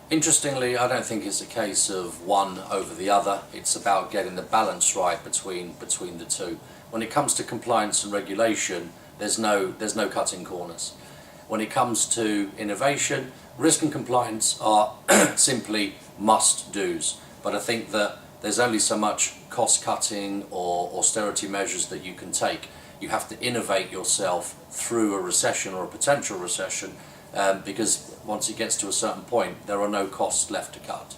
Interestingly, I don't think it's a case of one over the other. It's about getting the balance right between the two. When it comes to compliance and regulation, there's no cutting corners. When it comes to innovation, risk and compliance are simply must-dos. But I think that there's only so much cost-cutting or austerity measures that you can take. You have to innovate yourself through a recession or a potential recession, because once it gets to a certain point, there are no costs left to cut.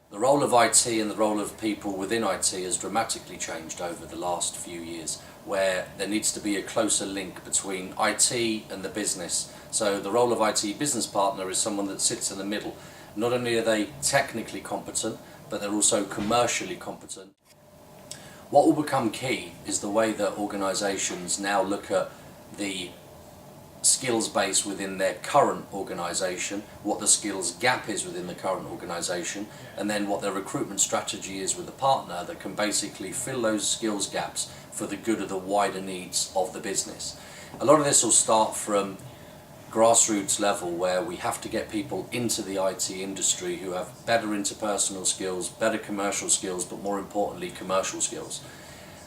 The role of IT and the role of people within IT has dramatically changed over the last few years, where there needs to be a closer link between IT and the business. So the role of IT business partner is someone that sits in the middle. Not only are they technically competent, but they're also commercially competent. What will become key is the way that organisations now look at the skills base within their current organisation, what the skills gap is within the current organisation, and then what their recruitment strategy is with a partner that can basically fill those skills gaps for the good of the wider needs of the business. A lot of this will start from grassroots level, where we have to get people into the IT industry who have better interpersonal skills, better commercial skills, but more importantly commercial skills.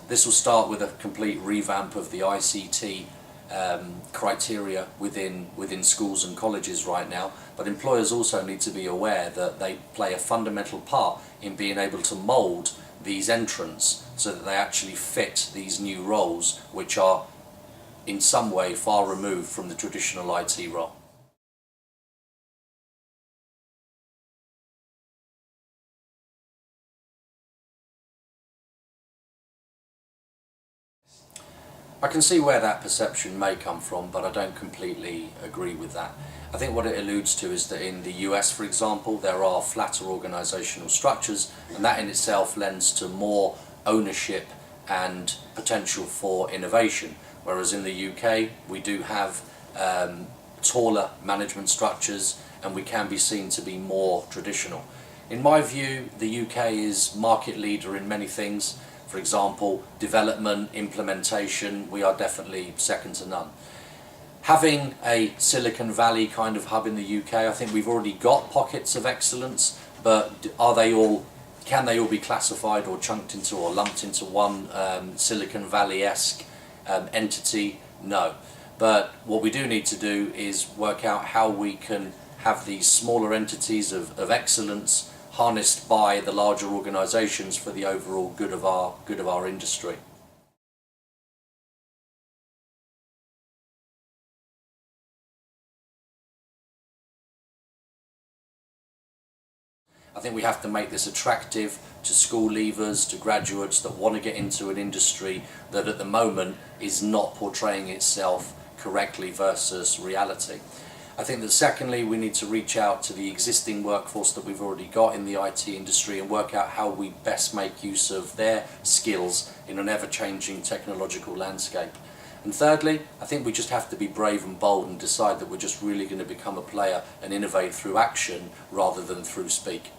This will start with a complete revamp of the ICT criteria within schools and colleges right now, but employers also need to be aware that they play a fundamental part in being able to mould these entrants so that they actually fit these new roles, which are in some way far removed from the traditional IT role. I can see where that perception may come from, but I don't completely agree with that. I think what it alludes to is that in the US, for example, there are flatter organisational structures, and that in itself lends to more ownership and potential for innovation. Whereas in the UK, we do have taller management structures, and we can be seen to be more traditional. In my view, the UK is market leader in many things. For example, development, implementation, we are definitely second to none. Having a Silicon Valley kind of hub in the UK, I think we've already got pockets of excellence, but can they all be classified or chunked into or lumped into one Silicon Valley-esque entity? No. But what we do need to do is work out how we can have these smaller entities of excellence harnessed by the larger organisations for the overall good of our industry. I think we have to make this attractive to school leavers, to graduates that want to get into an industry that at the moment is not portraying itself correctly versus reality. I think that secondly, we need to reach out to the existing workforce that we've already got in the IT industry and work out how we best make use of their skills in an ever-changing technological landscape. And thirdly, I think we just have to be brave and bold and decide that we're just really going to become a player and innovate through action rather than through speak.